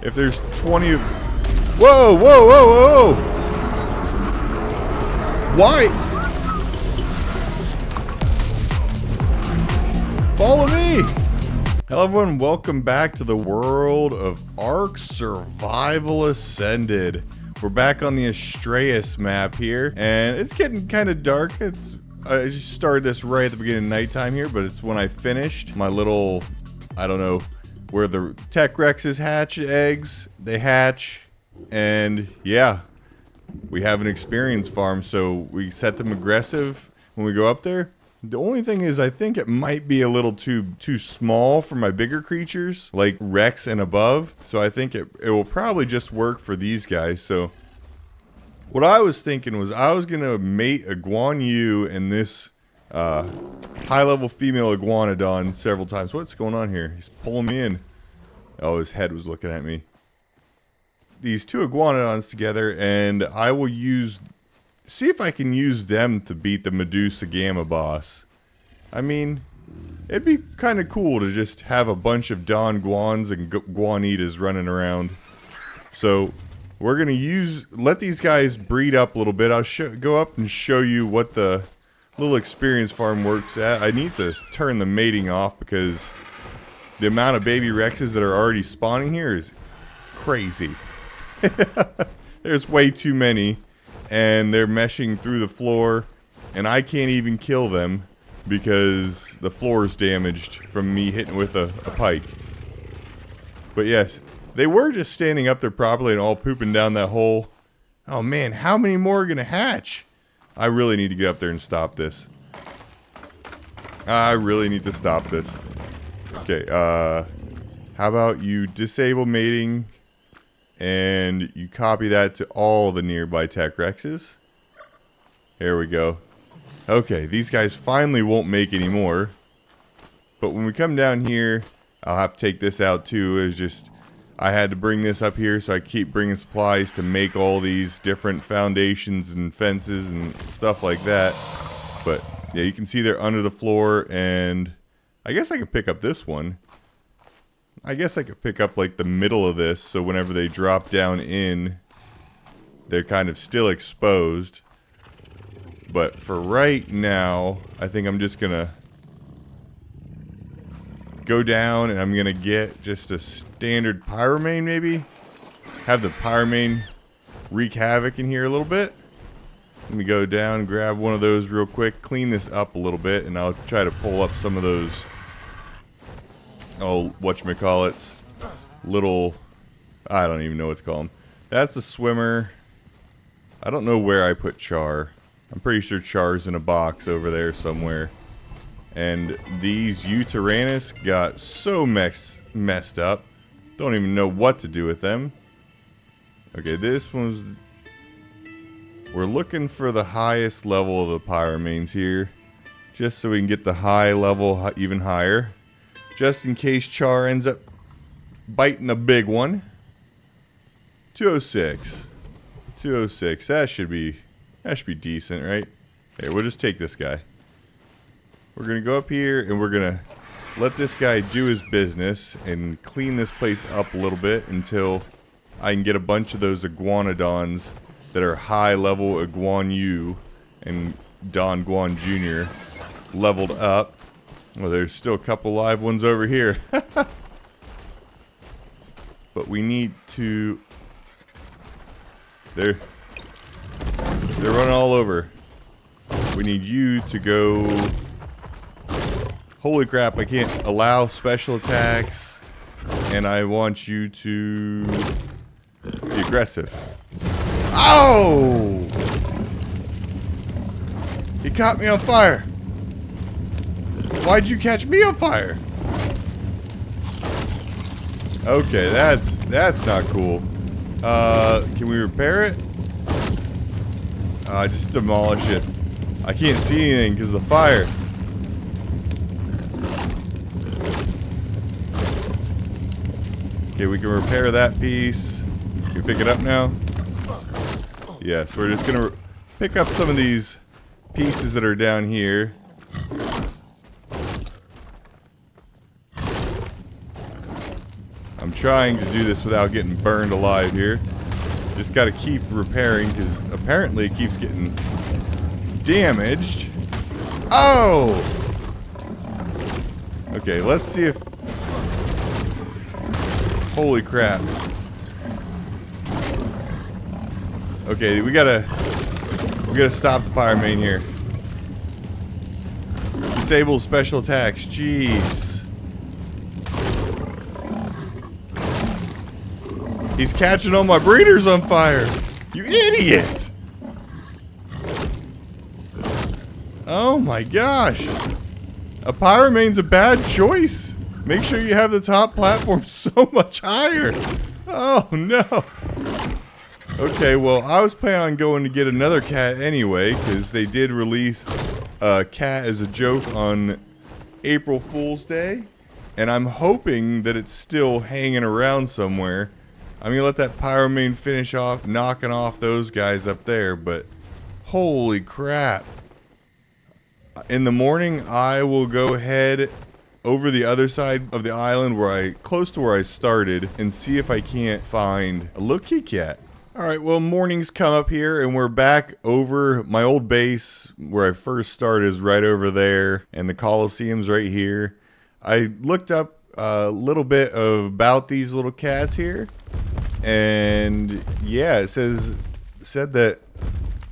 If there's 20 of... Whoa, whoa, whoa, whoa! Why? Follow me! Hello everyone, welcome back to the world of Ark Survival Ascended. We're back on the Astraeos map here, and it's getting kind of dark. I just started this right at the beginning of nighttime here, but it's when I finished my little, I don't know, where the Tech Rexes hatch eggs. They hatch, and yeah, we have an experience farm, so we set them aggressive when we go up there. The only thing is, I think it might be a little too small for my bigger creatures, like Rex and above. So I think it will probably just work for these guys. So what I was thinking was I was going to mate a Guan Yu and this high-level female iguanodon several times. What's going on here? He's pulling me in. Oh, his head was looking at me. These two iguanodons together, and I will see if I can use them to beat the Medusa Gamma boss. I mean, it'd be kind of cool to just have a bunch of Don Guans and Guanitas running around. So we're gonna let these guys breed up a little bit. I'll go up and show you what the little experience farm works at. I need to turn the mating off because the amount of baby Rexes that are already spawning here is crazy. There's way too many. And they're meshing through the floor, and I can't even kill them because the floor is damaged from me hitting with a pike. But yes, they were just standing up there properly and all pooping down that hole. Oh man, how many more are gonna hatch? I really need to get up there and stop this. I really need to stop this. Okay, how about you disable mating? And you copy that to all the nearby Tech Rexes. There we go. Okay, these guys finally won't make any more. But when we come down here, I'll have to take this out too. It's just, I had to bring this up here, so I keep bringing supplies to make all these different foundations and fences and stuff like that. But yeah, you can see they're under the floor, and I guess I can pick up this one. I guess I could pick up like the middle of this, so whenever they drop down in, they're kind of still exposed. But for right now, I think I'm just gonna go down and I'm gonna get just a standard pyromane maybe. Have the pyromane wreak havoc in here a little bit. Let me go down, grab one of those real quick, clean this up a little bit, and I'll try to pull up some of those, oh, whatchamacallits, little, I don't even know what to call them. That's a swimmer. I don't know where I put Char. I'm pretty sure Char's in a box over there somewhere. And these Uteranus got so messed up. Don't even know what to do with them. Okay, this one's... We're looking for the highest level of the pyromanes here, just so we can get the high level even higher. Just in case Char ends up biting a big one. 206. 206. That should be decent, right? Okay, we'll just take this guy. We're gonna go up here and we're gonna let this guy do his business and clean this place up a little bit until I can get a bunch of those iguanodons that are high level Iguan Yu and Don Guan Jr. leveled up. Well, there's still a couple live ones over here. But we need to... They're running all over. We need you to go... Holy crap, I can't allow special attacks. And I want you to be aggressive. Oh! He caught me on fire. Why'd you catch me on fire? Okay, that's not cool. Can we repair it? Just demolish it. I can't see anything because of the fire. Okay, we can repair that piece. Can we pick it up now? Yes, we're just gonna pick up some of these pieces that are down here. trying to do this without getting burned alive here. Just got to keep repairing because apparently it keeps getting damaged. Oh! Okay, let's see if... Holy crap. Okay, we gotta stop the Pyromane here. Disable special attacks. Jeez. He's catching all my breeders on fire. You idiot! Oh my gosh. A Pyromane's a bad choice. Make sure you have the top platform so much higher. Oh no. Okay, well, I was planning on going to get another cat anyway, because they did release a cat as a joke on April Fool's Day. And I'm hoping that it's still hanging around somewhere. I'm going to let that Pyromane finish off knocking off those guys up there, but holy crap. In the morning, I will go ahead over the other side of the island close to where I started and see if I can't find a little kitty cat. Alright, well, morning's come up here and we're back over my old base where I first started is right over there and the Coliseum's right here. I looked up a little bit about these little cats here. And yeah, it said that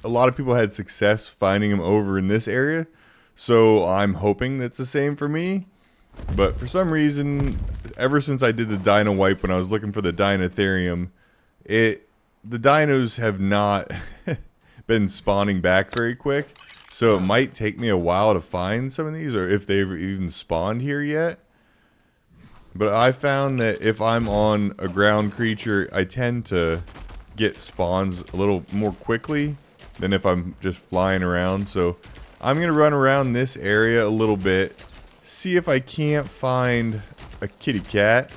a lot of people had success finding them over in this area. So I'm hoping that's the same for me. But for some reason, ever since I did the dino wipe when I was looking for the Dinotherium, the dinos have not been spawning back very quick. So it might take me a while to find some of these, or if they've even spawned here yet. But I found that if I'm on a ground creature, I tend to get spawns a little more quickly than if I'm just flying around. So I'm going to run around this area a little bit, see if I can't find a kitty cat.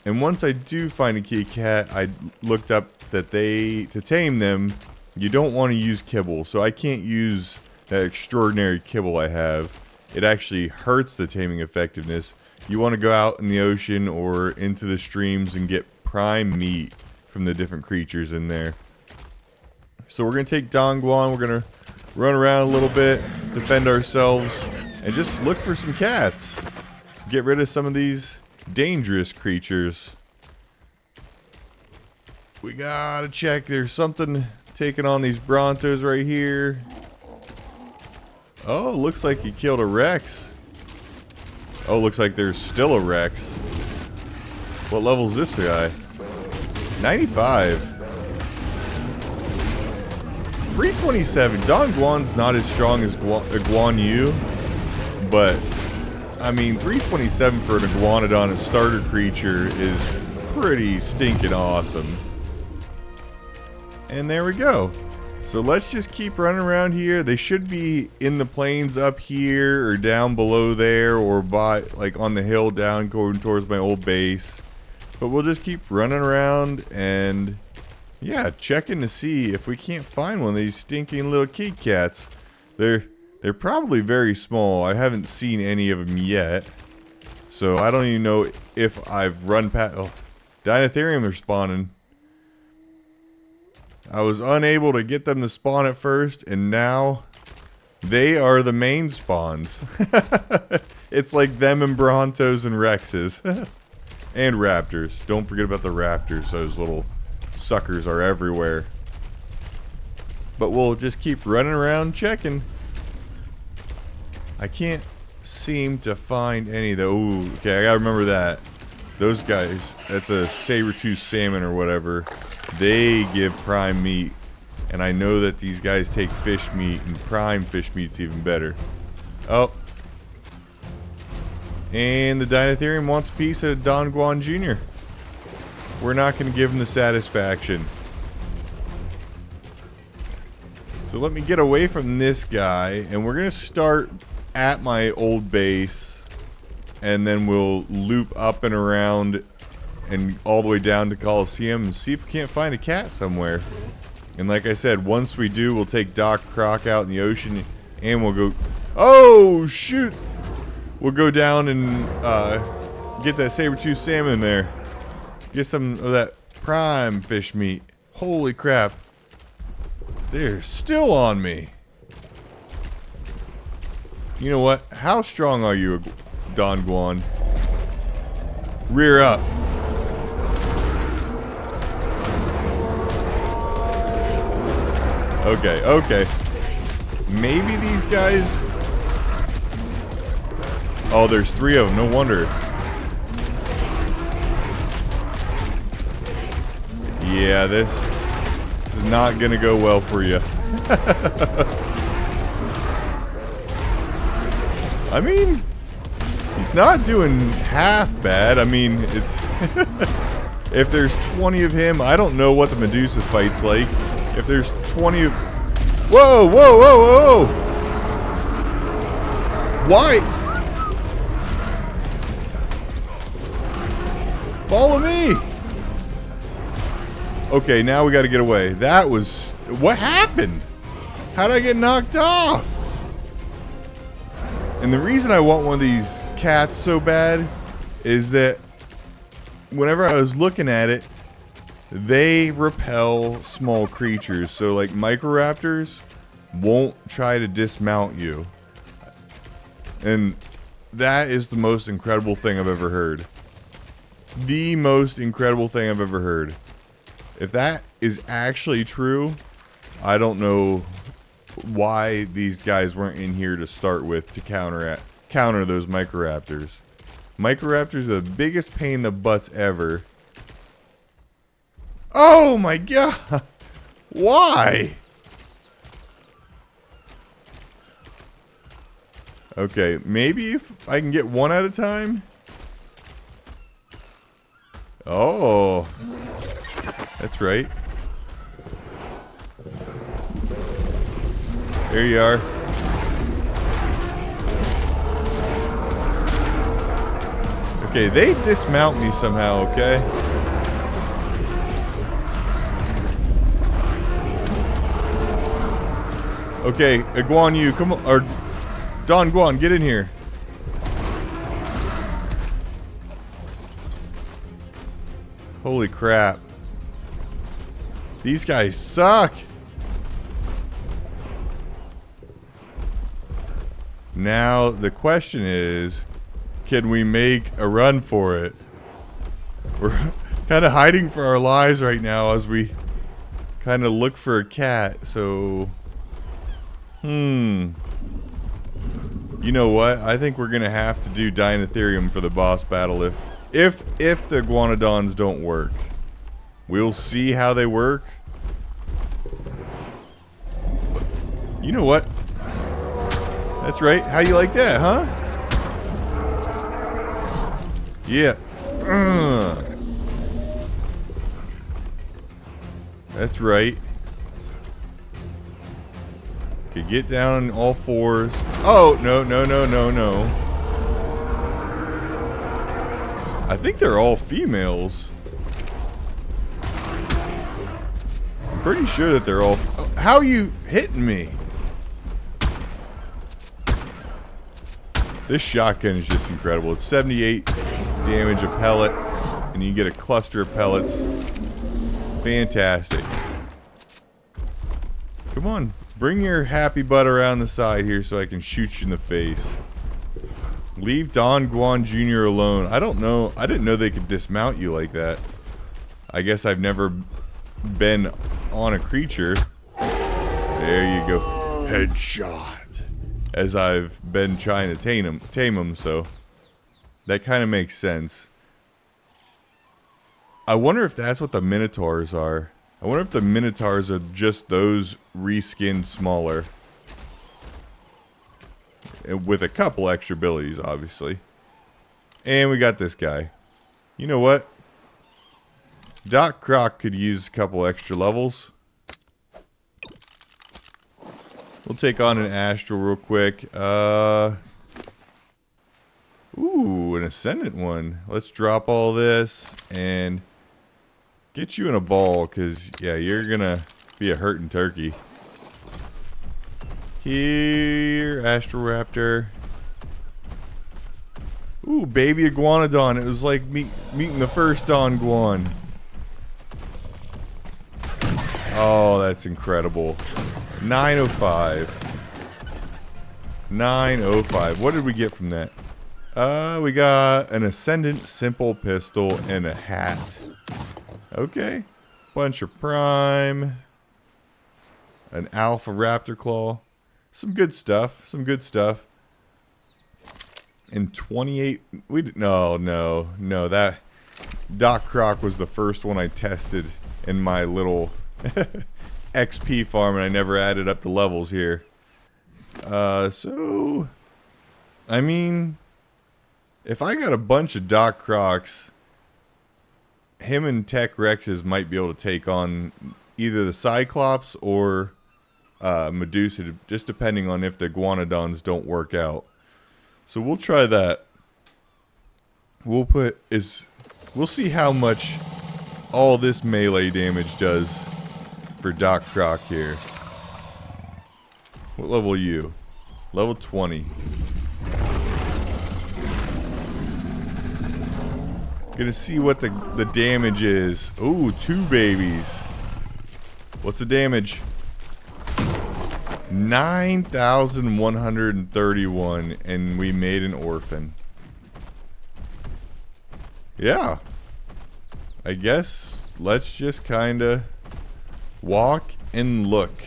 And once I do find a kitty cat, I looked up that to tame them, you don't want to use kibble. So I can't use that extraordinary kibble I have. It actually hurts the taming effectiveness. You want to go out in the ocean or into the streams and get prime meat from the different creatures in there. So we're going to take Dongguan, we're going to run around a little bit, defend ourselves, and just look for some cats. Get rid of some of these dangerous creatures. We gotta check, there's something taking on these Brontos right here. Oh, looks like he killed a Rex. Oh, looks like there's still a Rex. What level is this guy? 95. 327. Dongguan's not as strong as Guan Yu, but I mean 327 for an Iguanodon, a starter creature, is pretty stinking awesome. And there we go. So let's just keep running around here. They should be in the plains up here or down below there or by like on the hill down going towards my old base. But we'll just keep running around and yeah, checking to see if we can't find one of these stinking little kitty cats. They're probably very small. I haven't seen any of them yet. So I don't even know if I've run past... Oh, Dinotherium are spawning. I was unable to get them to spawn at first, and now they are the main spawns. It's like them and Brontos and Rexes. And Raptors. Don't forget about the Raptors. Those little suckers are everywhere. But we'll just keep running around checking. I can't seem to find any of the... Ooh, okay, I gotta remember that. Those guys, that's a saber-tooth salmon or whatever. They give prime meat. And I know that these guys take fish meat, and prime fish meat's even better. Oh. And the Dinotherium wants a piece of Dongguan Jr. We're not going to give him the satisfaction. So let me get away from this guy, and we're going to start at my old base, and then we'll loop up and around and all the way down to Coliseum and see if we can't find a cat somewhere. And like I said, once we do, we'll take Doc Croc out in the ocean, and we'll go... Oh, shoot! We'll go down and get that saber-tooth salmon there. Get some of that prime fish meat. Holy crap. They're still on me. You know what? How strong are you, Don Guan? Rear up. Okay, okay. Maybe these guys... Oh, there's 3 of them. No wonder. Yeah, this is not gonna go well for you. I mean, he's not doing half bad. I mean, it's... If there's 20 of him, I don't know what the Medusa fight's like. If there's 20 of... Whoa, whoa, whoa, whoa! Why? Follow me! Okay, now we gotta get away. That was... What happened? How'd I get knocked off? And the reason I want one of these cats so bad is that whenever I was looking at it, they repel small creatures. So like microraptors won't try to dismount you. And that is the most incredible thing I've ever heard. The most incredible thing I've ever heard. If that is actually true, I don't know why these guys weren't in here to start with to counter those microraptors. Microraptors are the biggest pain in the butts ever. Oh my god! Why? Okay, maybe if I can get one at a time? Oh. That's right. There you are. Okay, they dismount me somehow, okay? Okay, Guan Yu, come on, or Don Guan, get in here. Holy crap. These guys suck. Now, the question is, can we make a run for it? We're kind of hiding for our lives right now as we kind of look for a cat, so... You know what? I think we're gonna have to do Dinotherium for the boss battle if the Iguanodons don't work. We'll see how they work. You know what? That's right. How you like that, huh? Yeah. That's right. Okay, get down on all fours. Oh, no, no, no, no, no. I think they're all females. I'm pretty sure that they're all... Oh, how are you hitting me? This shotgun is just incredible. It's 78 damage a pellet, and you get a cluster of pellets. Fantastic. Come on. Bring your happy butt around the side here so I can shoot you in the face. Leave Don Guan Jr. alone. I don't know. I didn't know they could dismount you like that. I guess I've never been on a creature. There you go. Headshot. As I've been trying to tame them, so that kind of makes sense. I wonder if that's what the Minotaurs are. I wonder if the Minotaurs are just those reskinned smaller. With a couple extra abilities, obviously. And we got this guy. You know what? Doc Croc could use a couple extra levels. We'll take on an Astral real quick. Ooh, an Ascendant one. Let's drop all this and get you in a ball, because, yeah, you're gonna be a hurting turkey. Here, Astral Raptor. Ooh, baby iguanodon. It was like meeting the first Don Guan. Oh, that's incredible. 905. 905. What did we get from that? We got an Ascendant Simple Pistol and a hat. Okay. Bunch of Prime. An Alpha Raptor Claw. Some good stuff. Some good stuff. And 28... No. That... Doc Croc was the first one I tested in my little XP farm, and I never added up the levels here. So... I mean... If I got a bunch of Doc Crocs, him and Tech Rexes might be able to take on either the Cyclops or Medusa, just depending on if the Iguanodons don't work out. So we'll try that. We'll see how much all this melee damage does for Doc Croc here. What level are you? Level 20. Gonna see what the damage is. Ooh, 2 babies. What's the damage? 9,131, and we made an orphan. Yeah. I guess let's just kinda walk and look.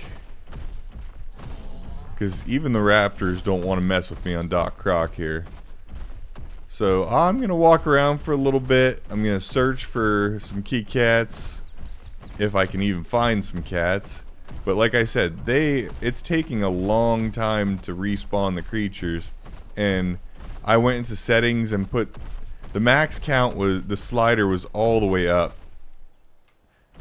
Because even the raptors don't want to mess with me on Doc Croc here. So I'm going to walk around for a little bit. I'm going to search for some key cats. If I can even find some cats. But like I said, it's taking a long time to respawn the creatures. And I went into settings and put... The max count was... The slider was all the way up.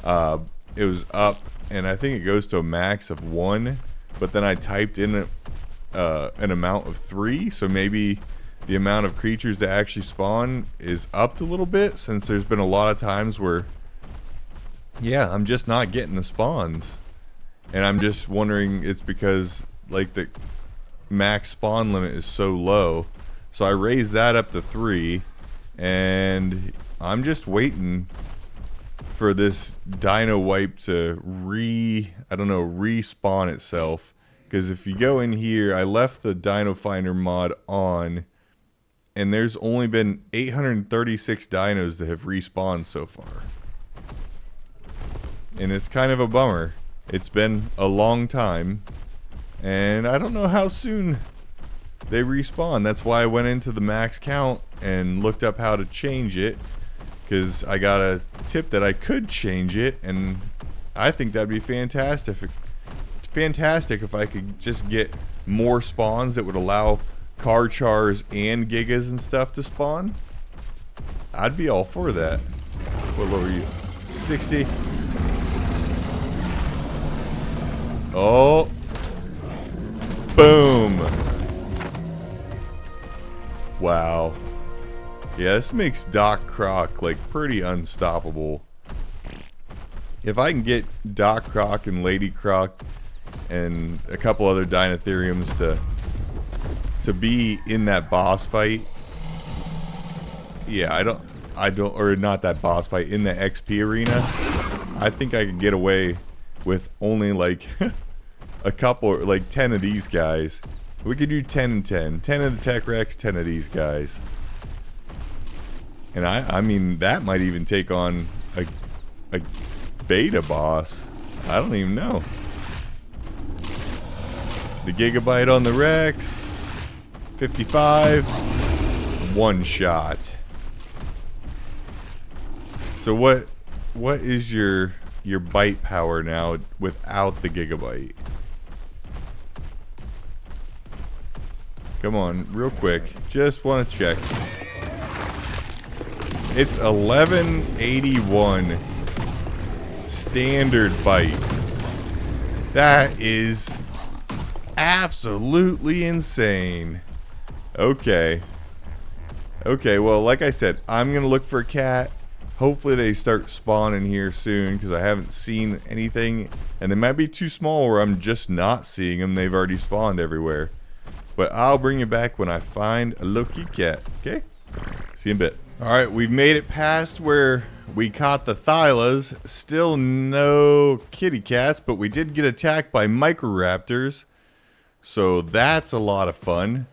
It was up. And I think it goes to a max of 1. But then I typed in an amount of 3. So maybe... the amount of creatures that actually spawn is upped a little bit, since there's been a lot of times where, yeah, I'm just not getting the spawns. And I'm just wondering, it's because, like, the max spawn limit is so low. So I raised that up to 3, and I'm just waiting for this dino wipe to respawn itself. Because if you go in here, I left the Dino Finder mod on, and there's only been 836 dinos that have respawned so far. And it's kind of a bummer. It's been a long time, and I don't know how soon they respawn. That's why I went into the max count and looked up how to change it, because I got a tip that I could change it, and I think that'd be fantastic. Fantastic if I could just get more spawns that would allow Carchars and Gigas and stuff to spawn. I'd be all for that. What level are you? 60. Oh. Boom. Wow. Yeah, this makes Doc Croc like pretty unstoppable. If I can get Doc Croc and Lady Croc and a couple other Dinotheriums to be in that boss fight. Yeah, I don't, or not that boss fight, in the XP arena. I think I could get away with only like a couple, like 10 of these guys. We could do 10 and 10. 10 of the Tech Rex, 10 of these guys. And I mean, that might even take on a beta boss. I don't even know. The Gigabyte on the Rex. 55. One shot. So what is your bite power now without the Gigabyte? Come on, real quick. Just want to check. It's 1181 standard bite. That is absolutely insane. Okay. Okay, well, like I said, I'm going to look for a cat. Hopefully they start spawning here soon, because I haven't seen anything. And they might be too small where I'm just not seeing them. They've already spawned everywhere. But I'll bring you back when I find a Loki cat, okay? See you in a bit. Alright, we've made it past where we caught the Thylas. Still no kitty cats, but we did get attacked by microraptors. So that's a lot of fun.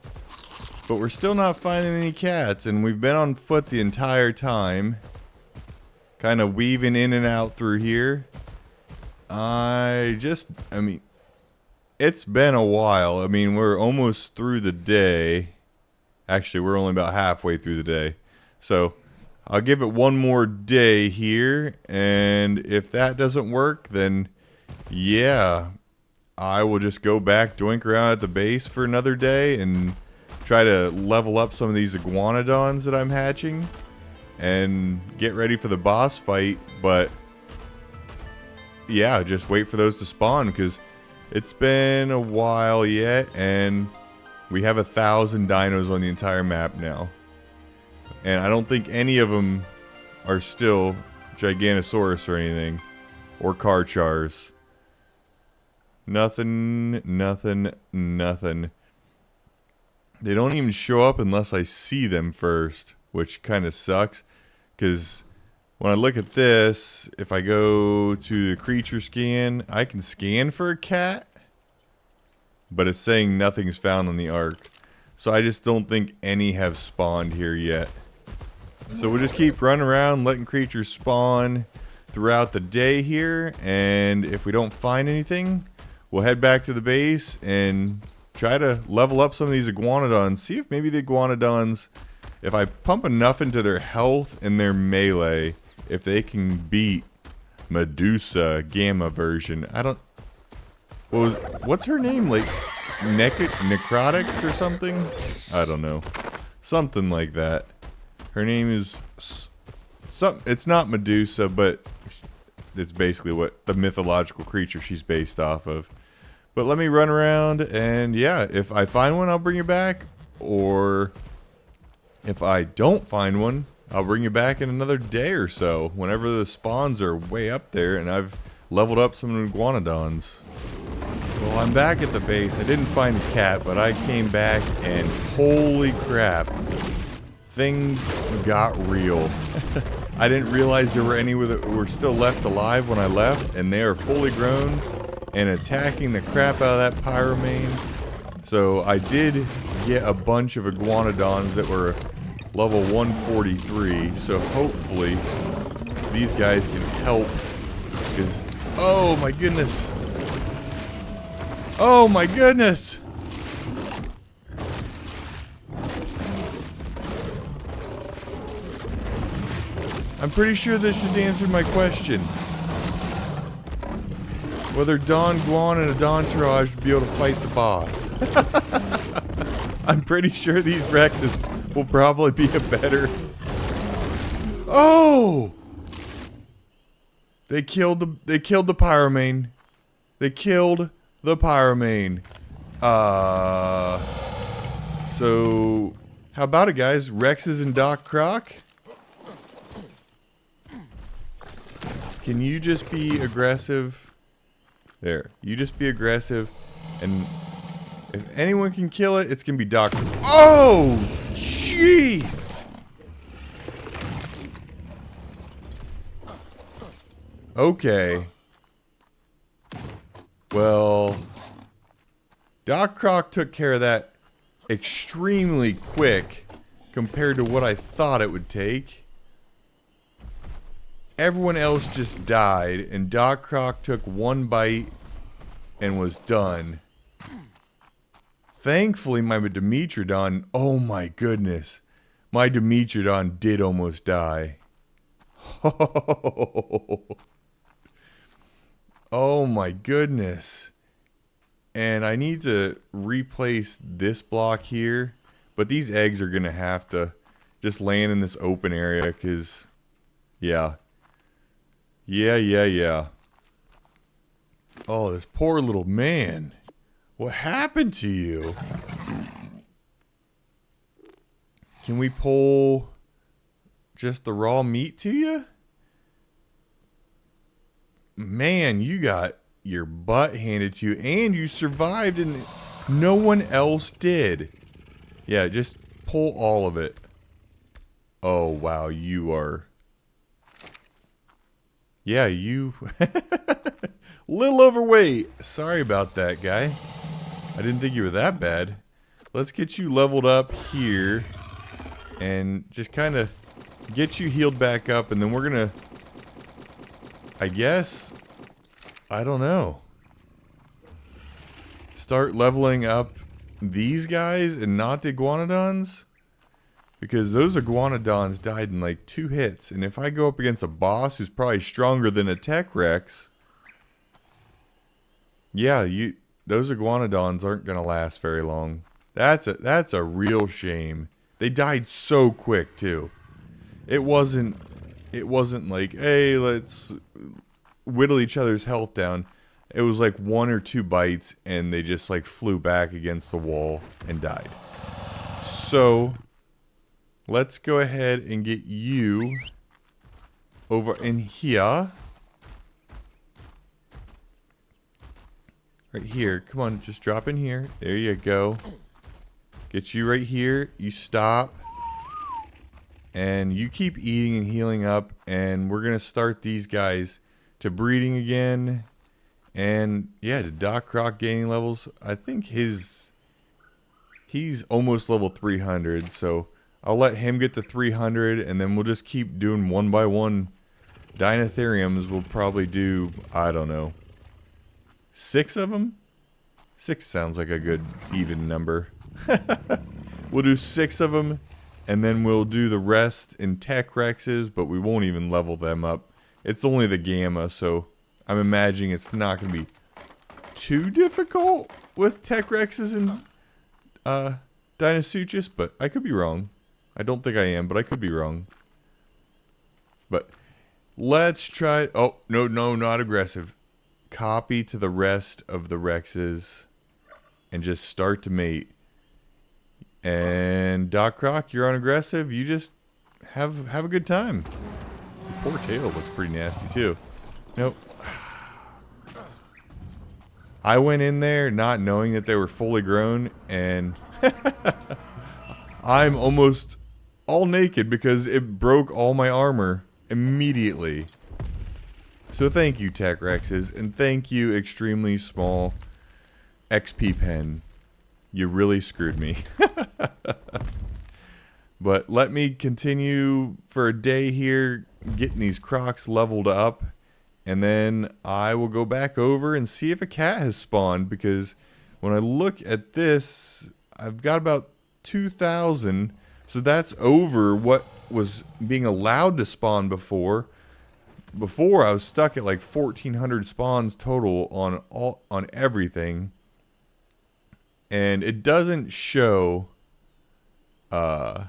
But we're still not finding any cats, and we've been on foot the entire time. Kind of weaving in and out through here. I mean, it's been a while. I mean, we're almost through the day. Actually, we're only about halfway through the day. So, I'll give it one more day here. And if that doesn't work, then yeah, I will just go back, doink around at the base for another day and try to level up some of these iguanodons that I'm hatching and get ready for the boss fight. But yeah, just wait for those to spawn because it's been a while yet, and we have 1,000 dinos on the entire map now. And I don't think any of them are still Giganosaurus or anything. Or Karchars. Nothing, nothing, nothing. They don't even show up unless I see them first, which kind of sucks. Because when I look at this, if I go to the creature scan, I can scan for a cat. But it's saying nothing's found on the Ark. So I just don't think any have spawned here yet. So we'll just keep running around, letting creatures spawn throughout the day here. And if we don't find anything, we'll head back to the base and try to level up some of these iguanodons. See if maybe the iguanodons, if I pump enough into their health and their melee, if they can beat Medusa Gamma version. I don't... What's her name? Like, Necrotics or something? I don't know. Something like that. Her name is... It's not Medusa, but it's basically what the mythological creature she's based off of. But let me run around, and yeah, if I find one, I'll bring you back. Or if I don't find one, I'll bring you back in another day or so. Whenever the spawns are way up there, and I've leveled up some iguanodons. Well, I'm back at the base. I didn't find a cat, but I came back, and holy crap. Things got real. I didn't realize there were any that were still left alive when I left, and they are fully grown and attacking the crap out of that pyromane. So I did get a bunch of iguanodons that were level 143, so hopefully these guys can help, because, oh my goodness. Oh my goodness! I'm pretty sure this just answered my question. Whether Don Guan and a Dontourage would be able to fight the boss. I'm pretty sure these Rexes will probably be a better... Oh! They killed the pyromane. They killed the pyromane. So how about it, guys? Rexes and Doc Croc? Can you just be aggressive? There. You just be aggressive. And if anyone can kill it, it's going to be Doc. Oh! Jeez! Okay. Well, Doc Croc took care of that extremely quick compared to what I thought it would take. Everyone else just died, and Doc Croc took one bite and was done. Thankfully, my Dimetrodon, oh my goodness, my Dimetrodon did almost die. Oh my goodness. And I need to replace this block here, but these eggs are going to have to just land in this open area because, yeah. Yeah. Oh, this poor little man. What happened to you? Can we pull just the raw meat to you? Man, you got your butt handed to you, and you survived, and no one else did. Yeah, just pull all of it. Oh, wow, you are... Yeah, you... little overweight. Sorry about that, guy. I didn't think you were that bad. Let's get you leveled up here. And just kind of get you healed back up. And then we're going to... I guess... I don't know. Start leveling up these guys and not the iguanodons? Because those iguanodons died in like 2 hits. And if I go up against a boss who's probably stronger than a Tech Rex... Yeah, those iguanodons aren't going to last very long. That's a real shame. They died so quick too. It wasn't like, hey, let's whittle each other's health down. It was like 1 or 2 bites and they just like flew back against the wall and died. So, let's go ahead and get you over in here. Right here. Come on, just drop in here. There you go. Get you right here. You stop. And you keep eating and healing up. And we're going to start these guys to breeding again. And yeah, to Doc Croc gaining levels. I think he's almost level 300. So I'll let him get to 300. And then we'll just keep doing 1 by 1 Dinotheriums. We'll probably do, I don't know, 6 of them? 6 sounds like a good even number. We'll do 6 of them, and then we'll do the rest in Tech Rexes, but we won't even level them up. It's only the Gamma, so I'm imagining it's not going to be too difficult with Tech Rexes and Dinosuchus, but I could be wrong. I don't think I am, but I could be wrong. But let's try... Oh, no, not aggressive. Copy to the rest of the Rexes and just start to mate. And Doc Croc, you're on aggressive. You just have a good time. The poor tail looks pretty nasty too. Nope. I went in there not knowing that they were fully grown, and I'm almost all naked because it broke all my armor immediately. So thank you, Tech Rexes, and thank you, extremely small XP pen. You really screwed me. But let me continue for a day here, getting these crocs leveled up, and then I will go back over and see if a cat has spawned, because when I look at this, I've got about 2,000, so that's over what was being allowed to spawn before. Before I was stuck at like 1,400 spawns total on everything, and it doesn't show a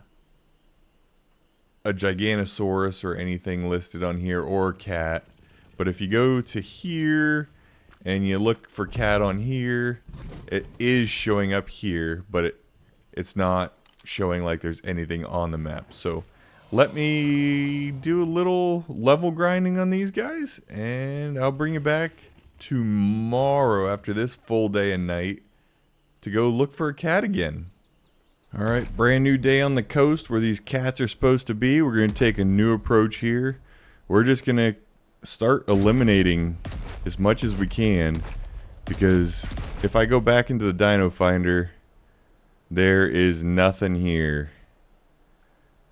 Giganosaurus or anything listed on here, or cat. But if you go to here and you look for cat on here, it is showing up here, but it's not showing like there's anything on the map. So let me do a little level grinding on these guys, and I'll bring you back tomorrow after this full day and night to go look for a cat again. Alright, brand new day on the coast where these cats are supposed to be. We're going to take a new approach here. We're just going to start eliminating as much as we can, because if I go back into the Dino Finder, there is nothing here.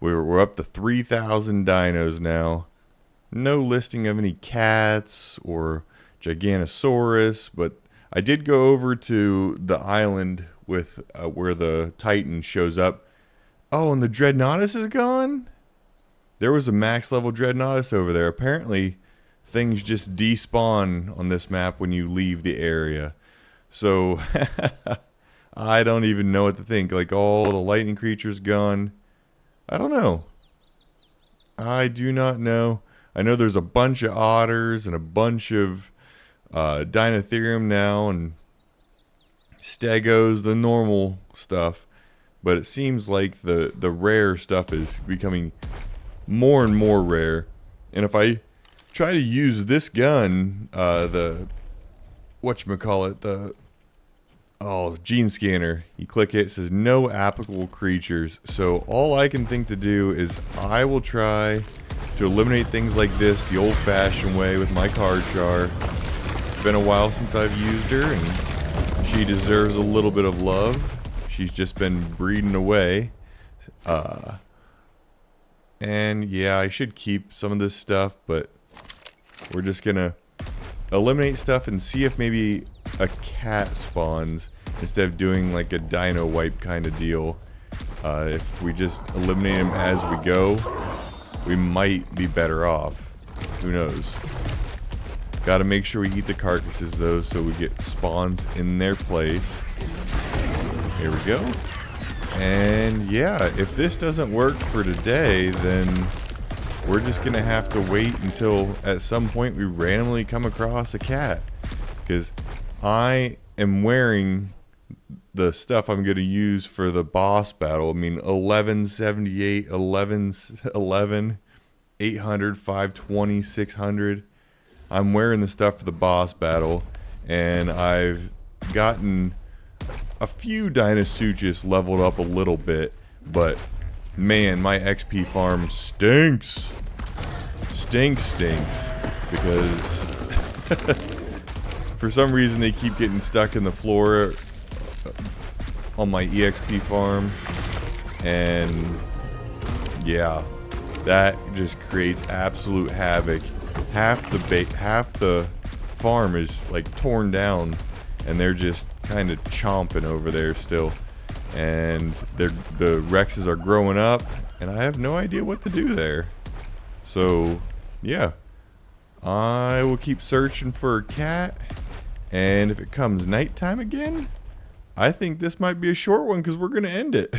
We're up to 3,000 dinos now. No listing of any cats or Giganosaurus, but I did go over to the island with where the Titan shows up. Oh, and the Dreadnoughtus is gone? There was a max level Dreadnoughtus over there. Apparently, things just despawn on this map when you leave the area. So, I don't even know what to think. Like, all the lightning creatures gone. I don't know. I do not know. I know there's a bunch of otters and a bunch of Dinotherium now, and Stegos, the normal stuff. But it seems like the rare stuff is becoming more and more rare. And if I try to use this gun, the whatchamacallit, the Oh, gene scanner. You click it, it says no applicable creatures. So all I can think to do is I will try to eliminate things like this the old-fashioned way with my card char. It's been a while since I've used her, and she deserves a little bit of love. She's just been breeding away. And yeah, I should keep some of this stuff, but we're just gonna eliminate stuff and see if maybe a cat spawns instead of doing like a dino wipe kind of deal. If we just eliminate them as we go, we might be better off. Who knows? Gotta make sure we eat the carcasses though, so we get spawns in their place. Here we go. And yeah, if this doesn't work for today, then we're just gonna have to wait until at some point we randomly come across a cat. Because I am wearing the stuff I'm gonna use for the boss battle. I mean, 1178, 11, 800, 520, 600. I'm wearing the stuff for the boss battle, and I've gotten a few Dinosuchus leveled up a little bit, but man, my XP farm stinks. Stinks. Because for some reason they keep getting stuck in the floor on my EXP farm. And yeah, that just creates absolute havoc. Half the farm is like torn down, and they're just kind of chomping over there still. And the Rexes are growing up, and I have no idea what to do there. So yeah, I will keep searching for a cat, and if it comes nighttime again, I think this might be a short one because we're gonna end it.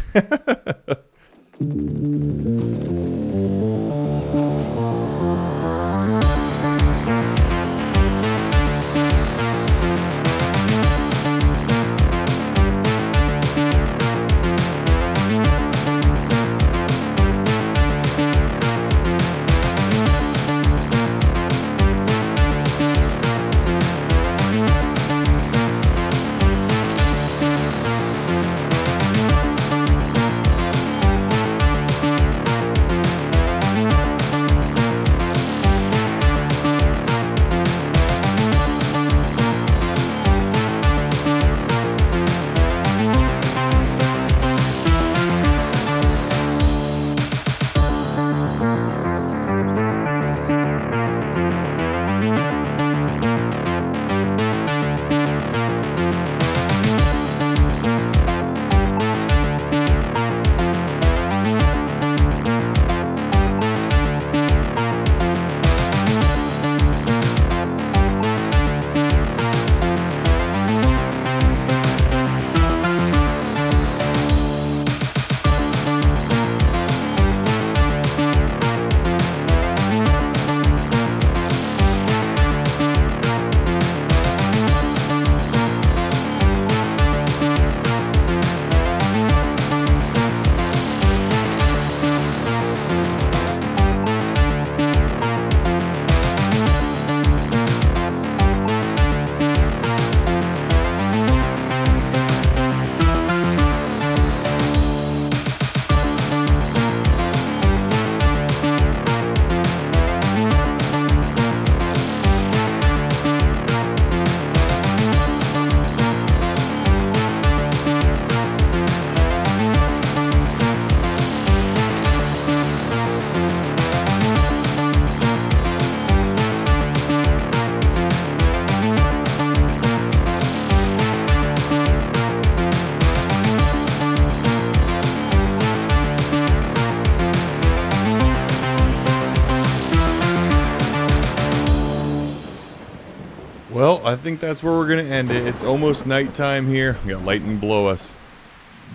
Well, I think that's where we're going to end it. It's almost nighttime here. We got lightning below us.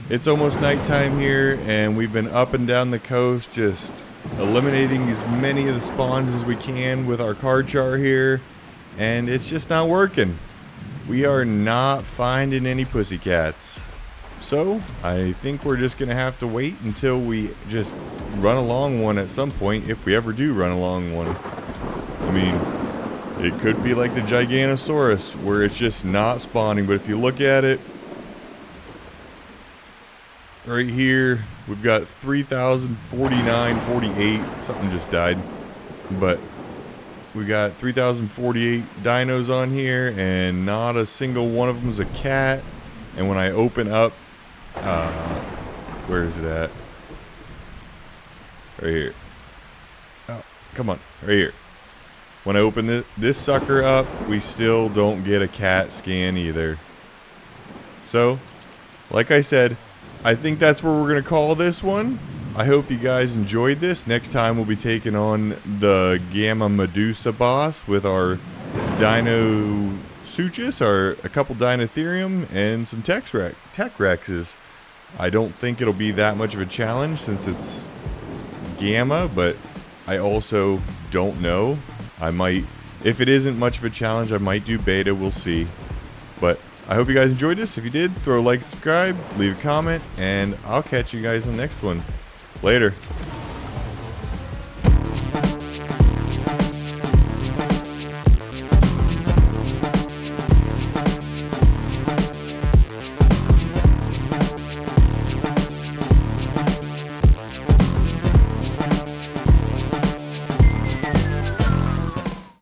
It's almost nighttime here, and we've been up and down the coast just eliminating as many of the spawns as we can with our card char here, and it's just not working. We are not finding any pussycats. So, I think we're just going to have to wait until we just run along one at some point, if we ever do run along one. I mean, it could be like the Giganosaurus, where it's just not spawning, but if you look at it, right here, we've got 3,049.48. Something just died. But we got 3,048 dinos on here, and not a single one of them is a cat. And when I open up, where is it at? Right here. Oh, come on, right here. When I open this sucker up, we still don't get a cat scan either. So, like I said, I think that's where we're going to call this one. I hope you guys enjoyed this. Next time we'll be taking on the Gamma Medusa boss with our Dino Suchus, or a couple Dinotherium, and some Tech Rexes. I don't think it'll be that much of a challenge since it's Gamma, but I also don't know. I might, if it isn't much of a challenge, I might do Beta. We'll see. But I hope you guys enjoyed this. If you did, throw a like, subscribe, leave a comment, and I'll catch you guys in the next one. Later.